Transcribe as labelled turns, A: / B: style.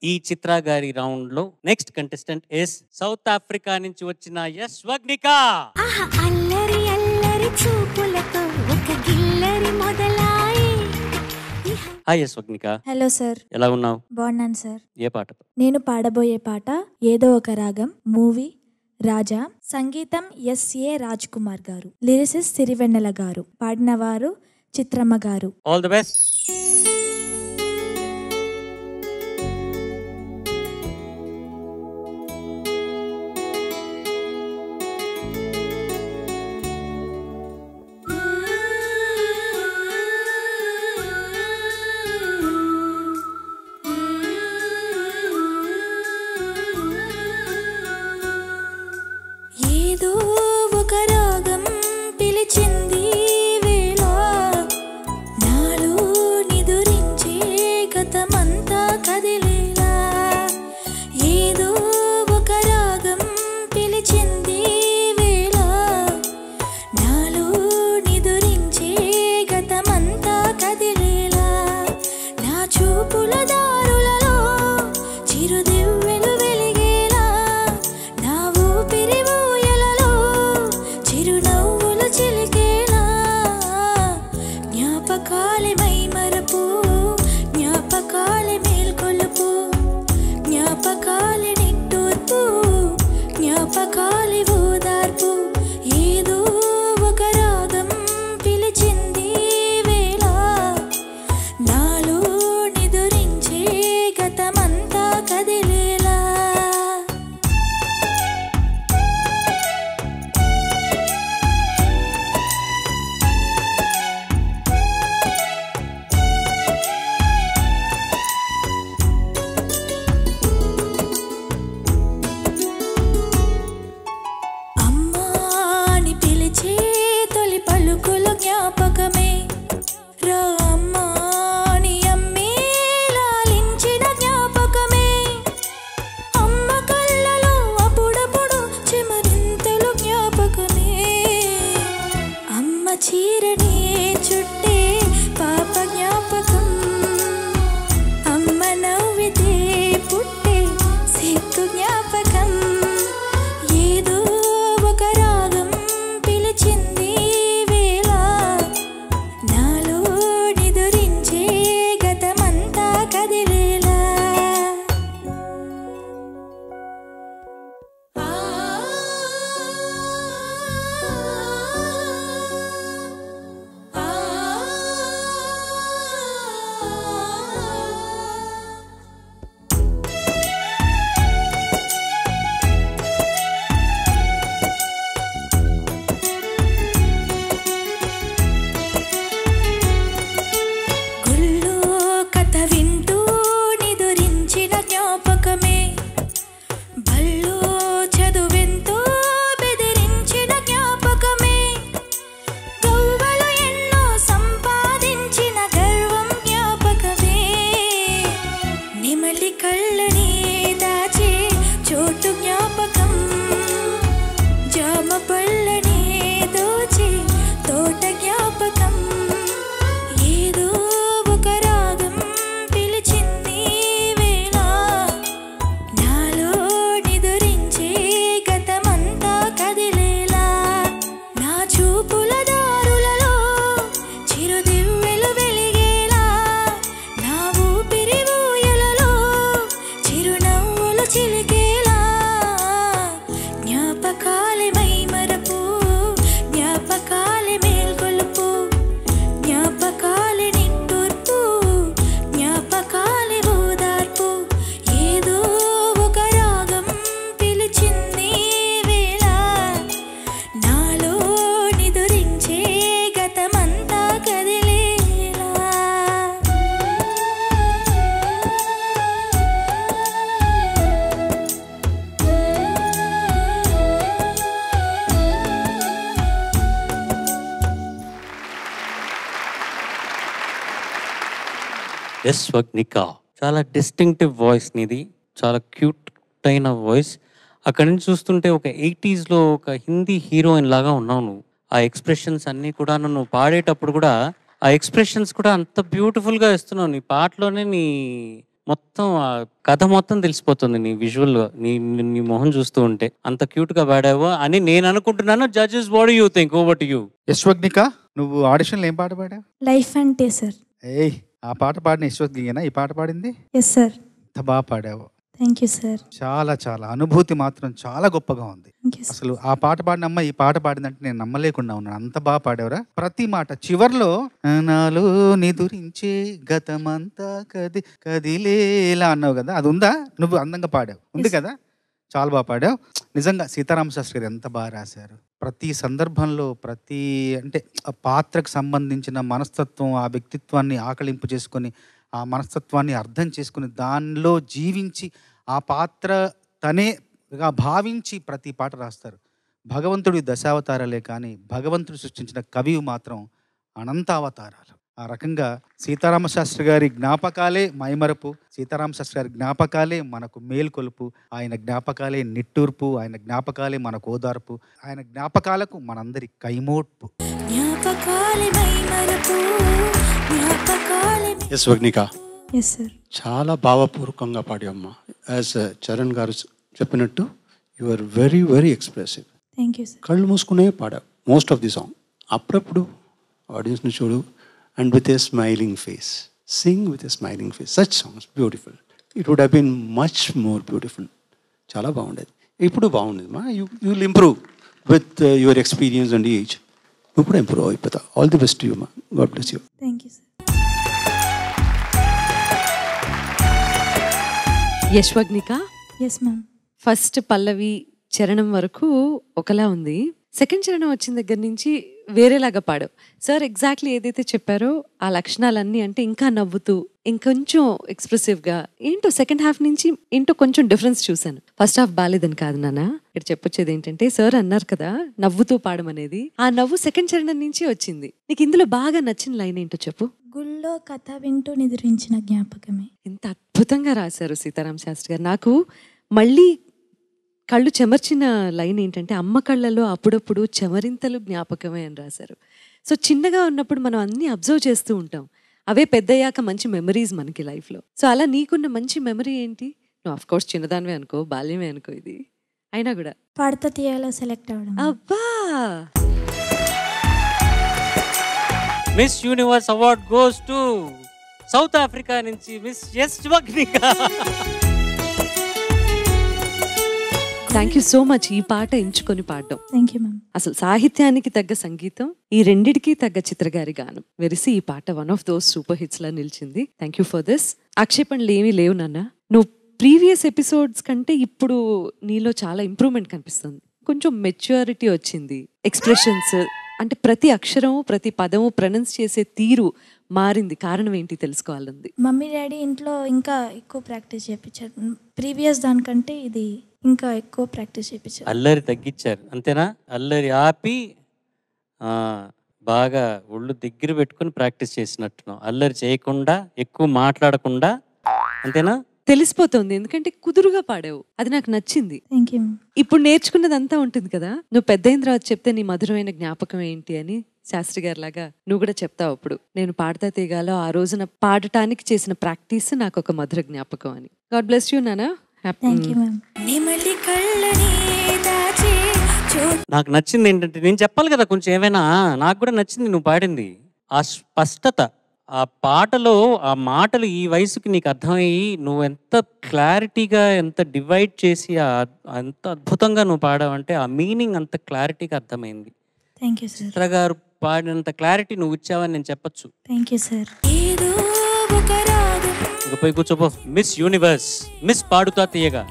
A: ఈ చిత్ర గారి రౌండ్ లో next contestant is south Africa నుంచి వచ్చిన యశ్వగ్నిక.
B: అల్లరి అల్లరి చూపులతో ఒక గిల్లరి మొదలాయి.
A: హాయ్ యశ్వగ్నిక.
C: హలో సార్,
A: ఎలా ఉన్నావు?
C: బాగున్నాను సార్.
A: ఏ పాటతో?
C: నేను పాడబోయే పాట ఏదో ఒక రాగం, మూవీ రాజా, సంగీతం ఎస్ఏ రాజ్ కుమార్ గారు, లిరిసిస్ సిరివెన్నెల గారు, పాడినవారు చిత్రమ్మ గారు.
A: All the best.
B: ఏదో ఒక రాగం పిలిచింది వేళ, నాలో నిదురించే గతమంతా కదిలేలా. ఏదో ఒక రాగం పిలిచింది వేళ, నాలో నిదురించే గతమంతా కదిలేలా. నా చూపుల దారులలో చిరుదివ్వెలు వెలిగేలా, నా ఊపిరి ఊయలలో చిరునవ్వులు చిలికేలా. జ్ఞాపకాలే మైమరపు, జ్ఞాపకాలే మేల్కొలుపు, జ్ఞాపకాలే నిట్టూర్పు, జ్ఞాపకాలే ఓదార్పు. ఏదో ఒక రాగం పిలిచింది వేళ, నాలో నిదురించే గతమంతా కదిలేలా. అమ్మా అని పిలిచే తొలి పలుకుల జ్ఞాపకమే, రా అమ్మా అని అమ్మే లాలించిన జ్ఞాపకమే. అమ్మ కళ్ళలో అప్పుడప్పుడు చెమరింతలు జ్ఞాపకమే. అమ్మ చీరనే చుట్టే పాప జ్ఞాపకం, అమ్మ నవ్వితే పుట్టే సిగ్గు జ్ఞాపకం. ఏదో ఒక రాగం పిలిచింది వేళ, నాలో నిదురించే గతమంతా కదిలేలా. గుళ్ళో కథ వింటూ నిదురించిన జ్ఞాపకమే, బళ్ళో చదువెంతో బెదిరించిన జ్ఞాపకమే. గవ్వలు ఎన్నో సంపాదించిన గర్వం జ్ఞాపకమే. నిమలి కళ్ళని దాచే చోటు జ్ఞాపకం, జామ పళ్ళని దోచే తోట జ్ఞాపకం. ఏదో ఒక రాగం పిలిచింది వేళ, నాలో నిదురించే గతమంతా కదిలేలా. నా చూపుల దారులలో చిరుదివ్వెలు వెలిగేలా, నా ఊపిరి ఊయలలో చిరునవ్వులు చిలికేలా. జ్ఞాపకాలే మైమరపు, జ్ఞాపకాలే మేల్కొలుపు, జ్ఞాపకాలే నిట్టూర్పు, జ్ఞాపకాలే ఓదార్పు. ఏదో ఒక రాగం పిలిచింది వేళ, నాలో నిదురించే గతమంతా కదిలేలా.
A: యశ్వగ్నిక, చాలా డిస్టింక్టివ్ వాయిస్ నీది, చాలా క్యూట్ అయిన వాయిస్. అక్కడి నుంచి చూస్తుంటే ఒక 80s లో ఒక హిందీ హీరోయిన్ లాగా ఉన్నావు నువ్వు. ఆ ఎక్స్ప్రెషన్స్ అన్నీ కూడా నువ్వు పాడేటప్పుడు కూడా ఆ ఎక్స్ప్రెషన్స్ కూడా అంత బ్యూటిఫుల్గా ఇస్తున్నావు. నీ పాటలోనే నీ మొత్తం ఆ కథ మొత్తం తెలిసిపోతుంది నీ విజువల్ నీ మొహం చూస్తూ ఉంటే. అంత క్యూట్ గా పాడావో అని నేను అనుకుంటున్నాను. Judges what you think? Over to you.
D: Yashwagnika, నువ్వు ఆడిషన్లో ఏం పాట పాడావు?
C: లైఫ్ అంటే సార్.
D: ఏయ్, ఆ పాట పాడిన యశ్వగ్నికేనా ఈ పాట పాడింది?
C: Yes sir.
D: అంత బాగా పాడావు.
C: Thank you sir.
D: చాలా చాలా అనుభూతి మాత్రం చాలా గొప్పగా ఉంది.
C: Thank you sir.
D: అసలు ఆ పాట పాడిన అమ్మ ఈ పాట పాడిందంటే నేను నమ్మలేకుండా ఉన్నాను. అంత బాగా పాడేవరా. ప్రతి మాట చివర్లో నాలో నిదురించే గతమంతా కదిలేలా అన్నావు కదా, అది ఉందా? నువ్వు అందంగా పాడావు, ఉంది కదా, చాలా బాగా పాడావు. నిజంగా సీతారామ శాస్త్రి గారు ఎంత బాగా రాశారు. ప్రతి సందర్భంలో ప్రతి అంటే ఆ పాత్రకు సంబంధించిన మనస్తత్వం, ఆ వ్యక్తిత్వాన్ని ఆకలింపు చేసుకొని, ఆ మనస్తత్వాన్ని అర్థం చేసుకుని, దానిలో జీవించి ఆ పాత్ర తనేగా భావించి ప్రతి పాట రాస్తారు. భగవంతుడి దశావతారాలే కానీ భగవంతుడు సృష్టించిన కవి మాత్రం అనంతావతారాలు. ఆ రకంగా సీతారామ శాస్త్రి గారి జ్ఞాపకాలే మైమరపు, సీతారామ శాస్త్రి గారి జ్ఞాపకాలే మనకు మేల్కొలుపు, ఆయన జ్ఞాపకాలే నిట్టూర్పు, ఆయన జ్ఞాపకాలే మనకు ఓదార్పు, ఆయన జ్ఞాపకాలకు మనందరి కైమోడ్పు.
E: యశ్వగ్నిక,
C: ఎస్ సార్.
E: చాలా భావపూర్వకంగా పాడావమ్మా. యాజ్ చరణ్ గారు చెప్పినట్టు you are very very expressive.
C: Thank you sir.
E: కళ్ళు మూసుకునే పాడావు మోస్ట్ ఆఫ్ ది సాంగ్. అప్పుడప్పుడు ఆడియన్స్ని చూడు and with a smiling face, sing with a smiling face. Such songs beautiful. It would have been much more beautiful. చాలా బాగుండేది. ఇప్పుడు బాగుండేది మా. You will improve with your experience and age. ఇప్పుడు improve అయిపోతా. ఆల్ ది బెస్ట్ యూ మా. God bless you.
C: Thank you sir.
F: యశ్వగ్నిక,
C: yes ma'am.
F: First పల్లవి చరణం వరకు ఒకలా ఉంది. సెకండ్ చరణం వచ్చిన దగ్గర నుంచి వేరేలాగా పాడావు సార్. ఎగ్జాక్ట్లీ ఏదైతే చెప్పారో ఆ లక్షణాలన్నీ, అంటే ఇంకా నవ్వుతూ ఇంకొంచెం ఎక్స్ప్రెసివ్గా, ఏంటో సెకండ్ హాఫ్ నుంచి ఏంటో కొంచెం డిఫరెన్స్ చూశాను. ఫస్ట్ హాఫ్ బాగాలేదని కాదు నాన్న, ఇక్కడ చెప్పొచ్చేది ఏంటంటే సార్ అన్నారు కదా నవ్వుతూ పాడమనేది, ఆ నవ్వు సెకండ్ చరణం నుంచి వచ్చింది. నీకు ఇందులో బాగా నచ్చిన లైన్ ఏంటో చెప్పు.
C: గుళ్ళో కథ వింటూ నిద్రించిన జ్ఞాపకమే.
F: ఎంత అద్భుతంగా రాశారు సీతారామ శాస్త్రి గారు. నాకు మళ్ళీ కళ్ళు చెమర్చిన లైన్ ఏంటంటే అమ్మ కళ్ళలో అప్పుడప్పుడు చెమరింతలు జ్ఞాపకమే అని రాశారు. సో చిన్నగా ఉన్నప్పుడు మనం అన్నీ అబ్జర్వ్ చేస్తూ ఉంటాం, అవే పెద్దయ్యాక మంచి మెమరీస్ మనకి లైఫ్లో. సో అలా నీకున్న మంచి మెమరీ ఏంటి? నువ్వు ఆఫ్ కోర్స్ చిన్నదానివే అనుకో, బాల్యమే అనుకో, ఇది అయినా కూడా
C: పాడతా తీయాలో సెలెక్ట్ అవ్వడం.
F: అబ్బా.
A: Miss universe award goes to South Africa నుంచి miss Yashwagnika.
F: Thank you so much ఈ పాట ఎంచుకొని పాడడం.
C: Thank you ma'am.
F: అసలు సాహిత్యానికి తగ్గ సంగీతం, ఈ రెండిటికి తగ్గ చిత్రగారి గానం వెరిసి ఈ పాట one of those super hits లా నిలిచింది. Thank you for this. ఆక్షేపణలు ఏమీ లేవు నాన్న. నువ్వు ప్రీవియస్ ఎపిసోడ్స్ కంటే ఇప్పుడు నీలో చాలా ఇంప్రూవ్మెంట్ కనిపిస్తుంది. కొంచెం మెచ్యూరిటీ వచ్చింది. ఎక్స్ప్రెషన్స్ అంటే ప్రతి అక్షరం ప్రతి పదము ప్రొనౌన్స్ చేసే తీరు మారింది. కారణం ఏంటి తెలుసుకోవాలంది.
C: మమ్మీ డాడీ ఇంట్లో ఇంకా ఎక్కువ ప్రాక్టీస్ చేయించారు. ప్రీవియస్ దానికంటే ఇది ఇంకా ఎక్కువ ప్రాక్టీస్ చేయించారు.
A: అల్లరి తగ్గించారు అంతేనా? అల్లరి ఆపి బాగా ఒళ్ళు దగ్గర పెట్టుకుని ప్రాక్టీస్ చేసినట్టున్నావు. అల్లరి చేయకుండా, ఎక్కువ మాట్లాడకుండా, అంతేనా?
F: తెలిసిపోతుంది, ఎందుకంటే కుదురుగా పాడావు. అది నాకు నచ్చింది.
C: Thank you.
F: ఇప్పుడు నేర్చుకున్నదంతా ఉంటుంది కదా, నువ్వు పెద్ద అయిన తర్వాత చెప్తే నీ మధురమైన జ్ఞాపకం ఏంటి అని శాస్త్రి గారి లాగా నువ్వు కూడా చెప్తావు. అప్పుడు నేను పాడతా తీగాలో ఆ రోజున పాడటానికి చేసిన ప్రాక్టీస్ నాకు ఒక మధుర జ్ఞాపకం అని. గాడ్ బ్లెస్ యూ నానా.
A: నాకు నచ్చింది ఏంటంటే, నేను చెప్పాలి కదా కొంచెం ఏమైనా, నాకు కూడా నచ్చింది నువ్వు పాడింది. ఆ స్పష్టత, ఆ పాటలో ఆ మాటలు ఈ వయసుకి నీకు అర్థమయ్యి నువ్వు ఎంత క్లారిటీగా, ఎంత డివైడ్ చేసి అంత అద్భుతంగా నువ్వు పాడావంటే ఆ మీనింగ్ అంత క్లారిటీగా అర్థమైంది.
C: Thank you sir.
A: చిత్ర గారు పాడినంత క్లారిటీ నువ్వు ఇచ్చావని నేను చెప్పచ్చు.
C: Thank you sir.
A: ఇక పోయి కూర్చోపో. మిస్ యూనివర్స్, మిస్ పాడుతా తీయగా.